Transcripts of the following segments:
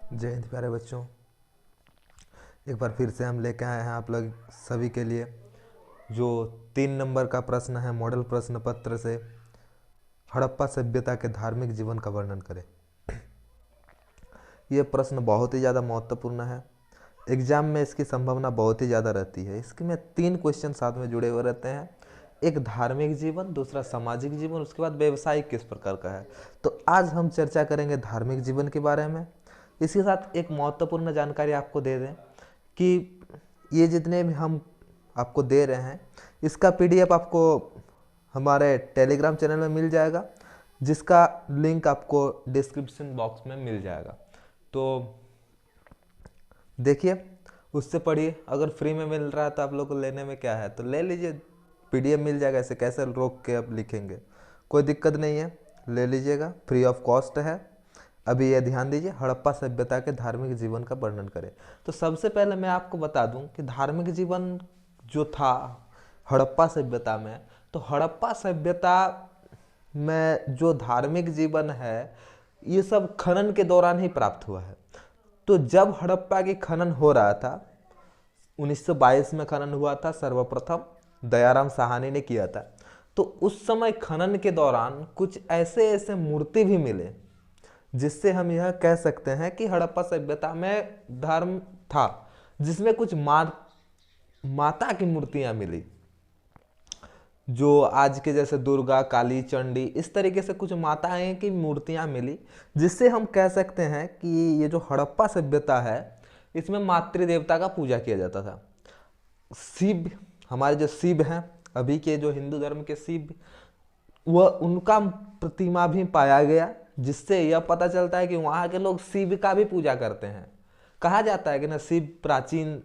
जय हिंद प्यारे बच्चों। एक बार फिर से हम लेके आए हैं आप लोग सभी के लिए जो 3 नंबर का प्रश्न है मॉडल प्रश्न पत्र से, हड़प्पा सभ्यता के धार्मिक जीवन का वर्णन करें। ये प्रश्न बहुत ही ज़्यादा महत्वपूर्ण है। एग्जाम में इसकी संभावना बहुत ही ज़्यादा रहती है। इसके में 3 क्वेश्चन साथ में जुड़े हुए रहते हैं। एक धार्मिक जीवन, दूसरा सामाजिक जीवन, उसके बाद व्यवसायिक किस प्रकार का है। तो आज हम चर्चा करेंगे धार्मिक जीवन के बारे में। इसके साथ एक महत्वपूर्ण जानकारी आपको दे दें कि ये जितने भी हम आपको दे रहे हैं इसका पीडीएफ आपको हमारे टेलीग्राम चैनल में मिल जाएगा, जिसका लिंक आपको डिस्क्रिप्शन बॉक्स में मिल जाएगा। तो देखिए, उससे पढ़िए। अगर फ्री में मिल रहा है तो आप लोग को लेने में क्या है, तो ले लीजिए, पीडीएफ मिल जाएगा। ऐसे कैसे रोक के आप लिखेंगे, कोई दिक्कत नहीं है, ले लीजिएगा, फ्री ऑफ कॉस्ट है। अभी ये ध्यान दीजिए, हड़प्पा सभ्यता के धार्मिक जीवन का वर्णन करें। तो सबसे पहले मैं आपको बता दूं कि धार्मिक जीवन जो था हड़प्पा सभ्यता में, तो हड़प्पा सभ्यता में जो धार्मिक जीवन है ये सब खनन के दौरान ही प्राप्त हुआ है। तो जब हड़प्पा की खनन हो रहा था, 1922 में खनन हुआ था, सर्वप्रथम दयाराम साहनी ने किया था। तो उस समय खनन के दौरान कुछ ऐसे ऐसे मूर्ति भी मिले जिससे हम यह कह सकते हैं कि हड़प्पा सभ्यता में धर्म था, जिसमें कुछ माता की मूर्तियां मिली, जो आज के जैसे दुर्गा, काली, चंडी, इस तरीके से कुछ माताएं की मूर्तियां मिली, जिससे हम कह सकते हैं कि ये जो हड़प्पा सभ्यता है इसमें मातृदेवता का पूजा किया जाता था। शिव, हमारे जो शिव हैं, अभी के जो हिंदू धर्म के शिव, वह उनका प्रतिमा भी पाया गया, जिससे यह पता चलता है कि वहाँ के लोग शिव का भी पूजा करते हैं। कहा जाता है कि ना शिव प्राचीन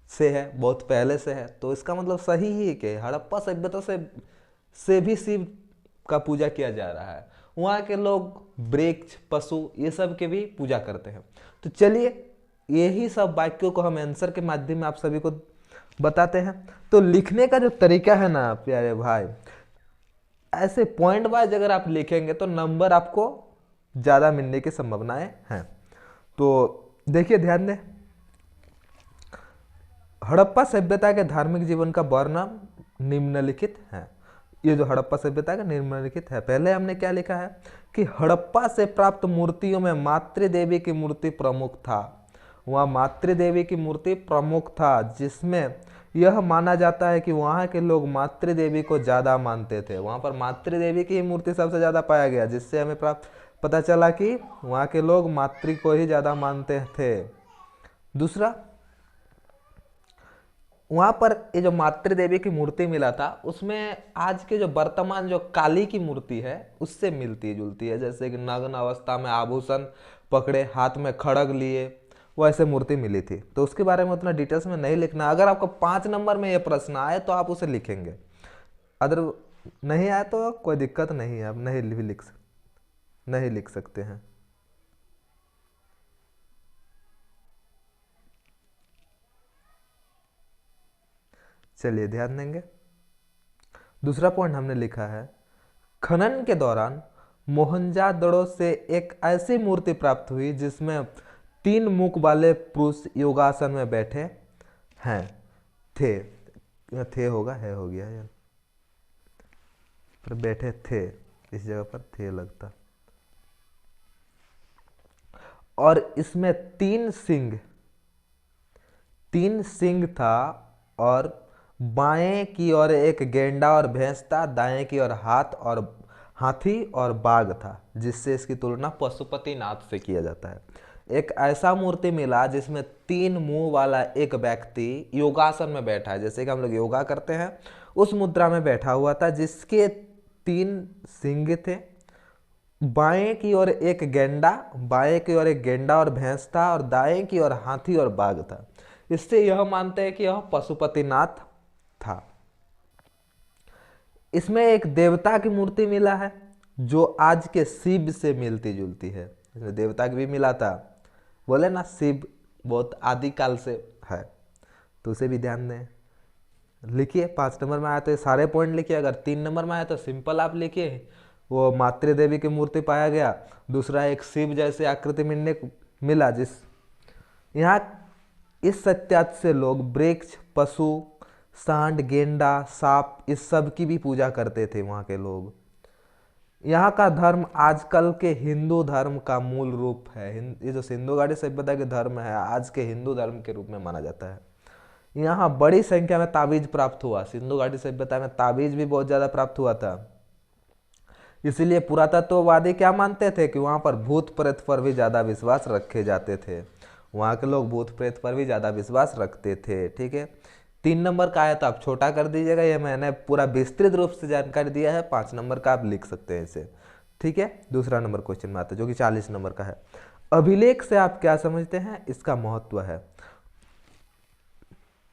से है, बहुत पहले से है, तो इसका मतलब सही ही है कि हड़प्पा सभ्यता से भी शिव का पूजा किया जा रहा है। वहाँ के लोग वृक्ष, पशु, ये सब के भी पूजा करते हैं। तो चलिए, यही सब वाक्यों को हम आंसर के माध्यम में आप सभी को बताते हैं। तो लिखने का जो तरीका है ना प्यारे भाई, ऐसे पॉइंट वाइज अगर आप लिखेंगे तो नंबर आपको ज़्यादा मिलने की संभावनाएं हैं। तो देखिए, ध्यान दें, हड़प्पा सभ्यता के धार्मिक जीवन का वर्णन निम्नलिखित है। ये जो हड़प्पा सभ्यता का निम्नलिखित है, पहले हमने क्या लिखा है कि हड़प्पा से प्राप्त मूर्तियों में मातृदेवी की मूर्ति प्रमुख था। वहाँ मातृदेवी की मूर्ति प्रमुख था, जिसमें यह माना जाता है कि वहाँ के लोग मातृदेवी को ज़्यादा मानते थे। वहाँ पर मातृदेवी की मूर्ति सबसे ज़्यादा पाया गया, जिससे हमें पता चला कि वहाँ के लोग मातृ को ही ज़्यादा मानते थे। दूसरा, वहाँ पर ये जो मातृदेवी की मूर्ति मिला था, उसमें आज के जो वर्तमान जो काली की मूर्ति है उससे मिलती जुलती है। जैसे कि नग्न अवस्था में आभूषण पकड़े, हाथ में खड़ग लिए, वो ऐसे मूर्ति मिली थी। तो उसके बारे में उतना डिटेल्स में नहीं लिखना। अगर आपको 5 नंबर में ये प्रश्न आए तो आप उसे लिखेंगे, अदर नहीं आए तो कोई दिक्कत नहीं है, आप नहीं लिख सकते हैं। चलिए ध्यान देंगे। दूसरा पॉइंट हमने लिखा है, खनन के दौरान मोहनजादड़ो से एक ऐसी मूर्ति प्राप्त हुई जिसमें 3 मुख वाले पुरुष योगासन में बैठे हैं। थे होगा, है हो गया यार, पर बैठे थे, इस जगह पर थे लगता। और इसमें 3 सिंह था, और बाएं की ओर एक गेंडा और भैंस था, दाएं की ओर हाथी और बाघ था, जिससे इसकी तुलना पशुपतिनाथ से किया जाता है। एक ऐसा मूर्ति मिला जिसमें 3 मुंह वाला एक व्यक्ति योगासन में बैठा है, जैसे कि हम लोग योगा करते हैं उस मुद्रा में बैठा हुआ था, जिसके 3 सिंह थे। बाएं की ओर एक गेंडा और भैंस था, और दाएं की ओर हाथी और बाघ था। इससे यह मानते हैं कि यह पशुपतिनाथ था। इसमें एक देवता की मूर्ति मिला है जो आज के शिव से मिलती जुलती है। देवता की भी मिला था, बोले ना शिव बहुत आदिकाल से है, तो उसे भी ध्यान दें। लिखिए, 5 नंबर में आया तो ये सारे पॉइंट लिखिए। अगर 3 नंबर में आया तो सिंपल आप लिखिए, वो मातृदेवी की मूर्ति पाया गया। दूसरा, एक शिव जैसे आकृति मिला जिस यहाँ इस सत्यात से लोग वृक्ष, पशु, सांड, गेंडा, सांप इस सब की भी पूजा करते थे वहाँ के लोग। यहाँ का धर्म आजकल के हिंदू धर्म का मूल रूप है। ये जो सिंधु घाटी सभ्यता के धर्म है आज के हिंदू धर्म के रूप में माना जाता है। यहाँ बड़ी संख्या में ताबीज प्राप्त हुआ। सिंधु घाटी सभ्यता में ताबीज भी बहुत ज्यादा प्राप्त हुआ था। इसलिए पुरातत्ववादी क्या मानते थे कि वहाँ पर भूत प्रेत पर भी ज्यादा विश्वास रखे जाते थे। वहाँ के लोग भूत प्रेत पर भी ज्यादा विश्वास रखते थे। ठीक है, 3 नंबर का है तो आप छोटा कर दीजिएगा, ये मैंने पूरा विस्तृत रूप से जानकारी दिया है। 5 नंबर का आप लिख सकते हैं इसे। ठीक है, दूसरा नंबर क्वेश्चन में आता है जो कि 40 नंबर का है। अभिलेख से आप क्या समझते हैं, इसका महत्व है।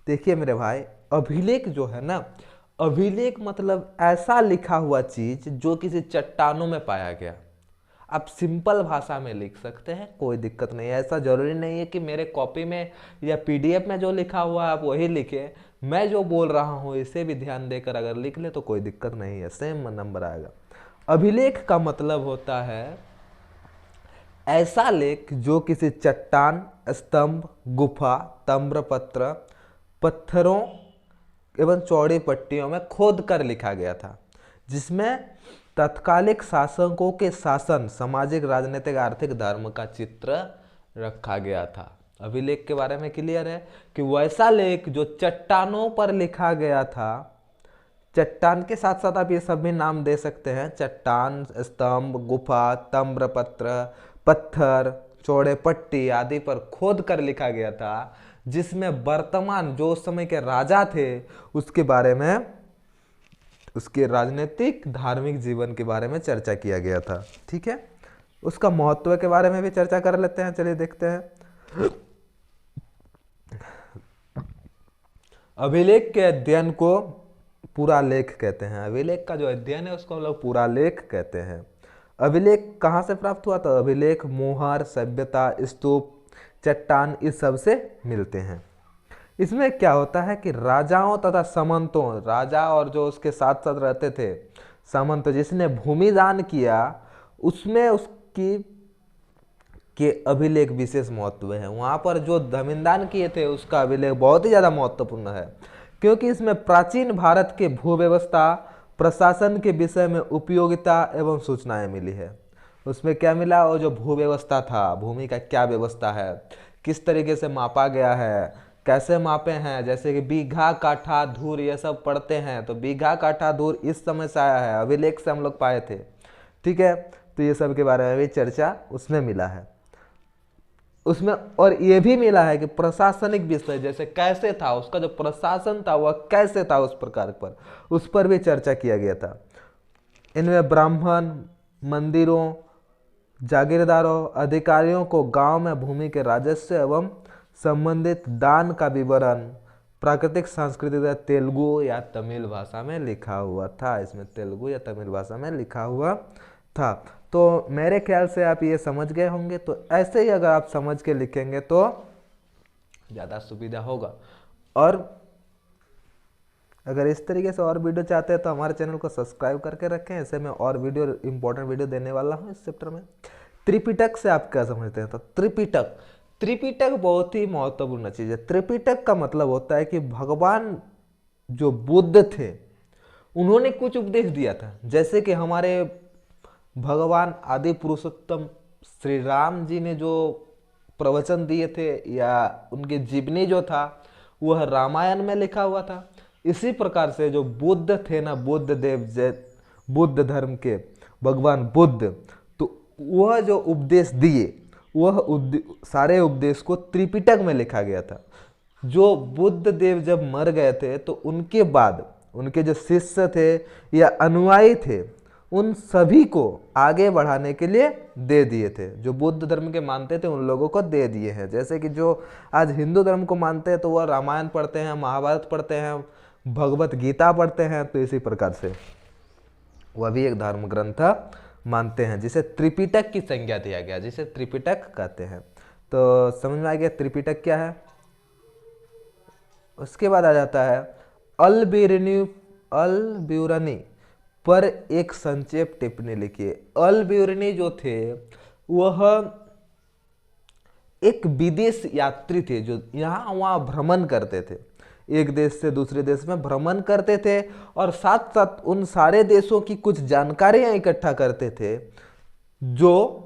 देखिए मेरे भाई, अभिलेख जो है ना, अभिलेख मतलब ऐसा लिखा हुआ चीज जो किसी चट्टानों में पाया गया। आप सिंपल भाषा में लिख सकते हैं, कोई दिक्कत नहीं है। ऐसा जरूरी नहीं है कि मेरे कॉपी में या पीडीएफ में जो लिखा हुआ है आप वही लिखें। मैं जो बोल रहा हूँ इसे भी ध्यान देकर अगर लिख ले तो कोई दिक्कत नहीं है, सेम नंबर आएगा। अभिलेख का मतलब होता है ऐसा लेख जो किसी चट्टान, स्तंभ, गुफा, ताम्रपत्र, पत्थरों एवं चौड़ी पट्टियों में खोद कर लिखा गया था, जिसमें तत्कालिक शासकों के शासन, सामाजिक, राजनीतिक, आर्थिक, धर्म का चित्र रखा गया था। अभिलेख के बारे में क्लियर है कि वैसा लेख जो चट्टानों पर लिखा गया था। चट्टान के साथ साथ आप ये सब भी नाम दे सकते हैं, चट्टान, स्तंभ, गुफा, ताम्रपत्र, पत्थर, चौड़े पट्टी आदि पर खोद कर लिखा गया था, जिसमें वर्तमान जो उस समय के राजा थे उसके बारे में, उसके राजनीतिक, धार्मिक जीवन के बारे में चर्चा किया गया था। ठीक है, उसका महत्व के बारे में भी चर्चा कर लेते हैं। चलिए देखते हैं। अभिलेख के अध्ययन को पुरालेख कहते हैं। अभिलेख का जो अध्ययन है उसको हम लोग पुरालेख कहते हैं। अभिलेख कहाँ से प्राप्त हुआ? तो अभिलेख मोहर, सभ्यता, स्तूप, चट्टान इस सब से मिलते हैं। इसमें क्या होता है कि राजाओं तथा सामंतों, राजा और जो उसके साथ साथ रहते थे सामंत, जिसने भूमि दान किया उसमें उसकी के अभिलेख विशेष महत्व है। वहां पर जो जमींदान किए थे उसका अभिलेख बहुत ही ज्यादा महत्वपूर्ण है, क्योंकि इसमें प्राचीन भारत के भू व्यवस्था, प्रशासन के विषय में उपयोगिता एवं सूचनाएं मिली है। उसमें क्या मिला? और जो भू व्यवस्था था, भूमि का क्या व्यवस्था है, किस तरीके से मापा गया है, कैसे मापे हैं, जैसे कि बीघा, काठा, धूर ये सब पढ़ते हैं, तो बीघा, काठा, धूर इस समय से आया है, अभिलेख से हम लोग पाए थे। ठीक है, तो ये सब के बारे में भी चर्चा उसमें मिला है उसमें। और ये भी मिला है कि प्रशासनिक विषय, जैसे कैसे था उसका जो प्रशासन था वह कैसे था, उस प्रकार पर उस पर भी चर्चा किया गया था। इनमें ब्राह्मण, मंदिरों, जागीरदारों, अधिकारियों को गांव में भूमि के राजस्व एवं संबंधित दान का विवरण प्राकृतिक सांस्कृतिक तेलुगु या तमिल भाषा में लिखा हुआ था। इसमें तेलुगु या तमिल भाषा में लिखा हुआ था। तो मेरे ख्याल से आप ये समझ गए होंगे। तो ऐसे ही अगर आप समझ के लिखेंगे तो ज़्यादा सुविधा होगा। और अगर इस तरीके से और वीडियो चाहते हैं तो हमारे चैनल को सब्सक्राइब करके रखें। ऐसे में और वीडियो, इंपॉर्टेंट वीडियो देने वाला हूँ इस चैप्टर में। त्रिपिटक से आप क्या समझते हैं? तो त्रिपिटक बहुत ही महत्वपूर्ण चीज है। त्रिपिटक का मतलब होता है कि भगवान जो बुद्ध थे उन्होंने कुछ उपदेश दिया था, जैसे कि हमारे भगवान आदि पुरुषोत्तम श्री राम जी ने जो प्रवचन दिए थे या उनकी जीवनी जो था वह रामायण में लिखा हुआ था। इसी प्रकार से जो बुद्ध थे ना, बुद्ध देव, बुद्ध धर्म के भगवान बुद्ध, तो वह जो उपदेश दिए वह सारे उपदेश को त्रिपिटक में लिखा गया था। जो बुद्ध देव जब मर गए थे तो उनके बाद उनके जो शिष्य थे या अनुयायी थे उन सभी को आगे बढ़ाने के लिए दे दिए थे। जो बुद्ध धर्म के मानते थे उन लोगों को दे दिए हैं। जैसे कि जो आज हिंदू धर्म को मानते हैं तो वह रामायण पढ़ते हैं, महाभारत पढ़ते हैं, भगवत गीता पढ़ते हैं। तो इसी प्रकार से वह भी एक धर्म ग्रंथ मानते हैं, जिसे त्रिपिटक की संज्ञा दिया गया, जिसे त्रिपिटक कहते हैं। तो समझ में आ गया त्रिपिटक क्या है। उसके बाद आ जाता है अल-बिरूनी पर एक संक्षेप टिप्पणी लिखिए। अल-बिरूनी जो थे वह एक विदेश यात्री थे जो यहाँ वहाँ भ्रमण करते थे, एक देश से दूसरे देश में भ्रमण करते थे और साथ साथ उन सारे देशों की कुछ जानकारियां इकट्ठा करते थे, जो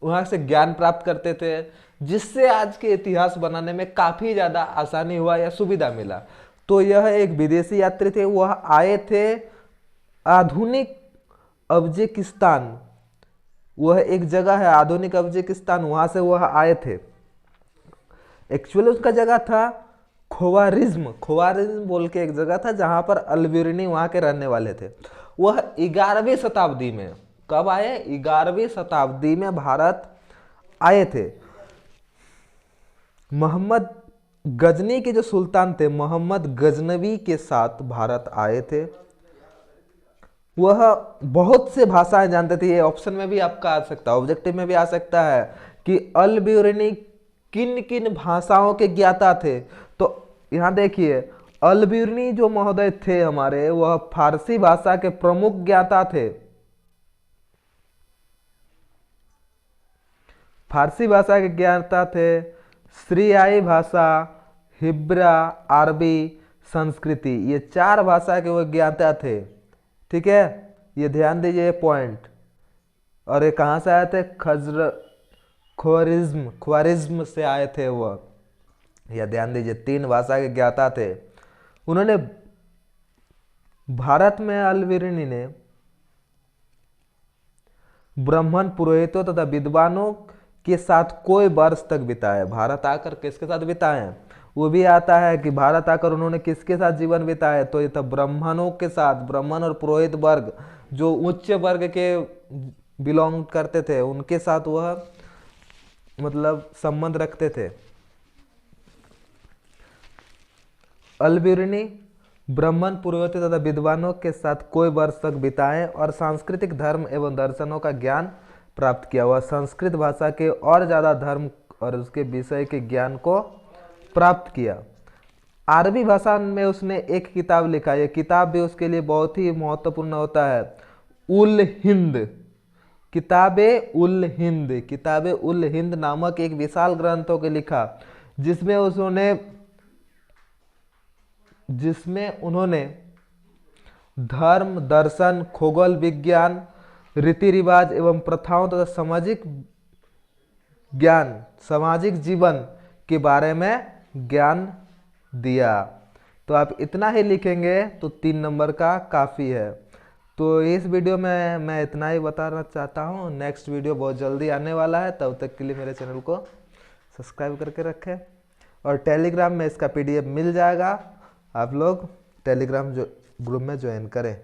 वहां से ज्ञान प्राप्त करते थे, जिससे आज के इतिहास बनाने में काफी ज्यादा आसानी हुआ या सुविधा मिला। तो यह एक विदेशी यात्री थे, वह आए थे आधुनिक अफगानिस्तान, वह एक जगह है आधुनिक अफगानिस्तान, वहां से वह आए थे। एक्चुअली उसका जगह था खोवारिज्म, खोवारिज्म बोल के एक जगह था जहां पर अल-बिरूनी वहां के रहने वाले थे। वह 11वीं शताब्दी में, कब आए? 11वीं शताब्दी में भारत आए थे। मोहम्मद गजनी के जो सुल्तान थे, मोहम्मद गजनवी के साथ भारत आए थे। वह बहुत से भाषाएं जानते थे, ये ऑप्शन में भी आपका आ सकता है, ऑब्जेक्टिव में भी आ सकता है कि अल-बिरूनी किन किन भाषाओं के ज्ञाता थे। तो यहां देखिए, अल-बिरूनी जो महोदय थे हमारे, वह फारसी भाषा के प्रमुख ज्ञाता थे। फारसी भाषा के ज्ञाता थे, सीरियाई भाषा, हिब्रा, अरबी, संस्कृति, ये 4 भाषा के वो ज्ञाता थे। ठीक है, ये ध्यान दीजिए पॉइंट। और ये कहाँ से आए थे? ख्वारिज्म से आए थे वह, यह ध्यान दीजिए। 3 भाषा के ज्ञाता थे। उन्होंने भारत में अल-बिरूनी ने ब्राह्मण पुरोहितों तथा विद्वानों के साथ कोई वर्ष तक बिताए। भारत आकर किसके साथ बिताए? वो भी आता है कि भारत आकर उन्होंने किसके साथ जीवन बिताए, तो ये था ब्राह्मणों के साथ। ब्राह्मण और पुरोहित वर्ग जो उच्च वर्ग के बिलोंग करते थे, उनके साथ वह मतलब संबंध रखते थे। अल-बिरूनी ब्राह्मण पुरोहित तथा विद्वानों के साथ कोई वर्ष तक बिताए और सांस्कृतिक धर्म एवं दर्शनों का ज्ञान प्राप्त किया। वह संस्कृत भाषा के और ज्यादा धर्म और उसके विषय के ज्ञान को प्राप्त किया। अरबी भाषा में उसने एक किताब लिखा, यह किताब भी उसके लिए बहुत ही महत्वपूर्ण होता है, उल हिंद, किताबे उल हिंद नामक एक विशाल ग्रंथों के लिखा, जिसमें उन्होंने धर्म, दर्शन, खगोल विज्ञान, रीति रिवाज एवं प्रथाओं तथा सामाजिक जीवन के बारे में ज्ञान दिया। तो आप इतना ही लिखेंगे तो 3 नंबर का काफ़ी है। तो इस वीडियो में मैं इतना ही बताना चाहता हूँ। नेक्स्ट वीडियो बहुत जल्दी आने वाला है, तब तक के लिए मेरे चैनल को सब्सक्राइब करके रखें। और टेलीग्राम में इसका PDF मिल जाएगा, आप लोग टेलीग्राम जो ग्रुप में ज्वाइन करें।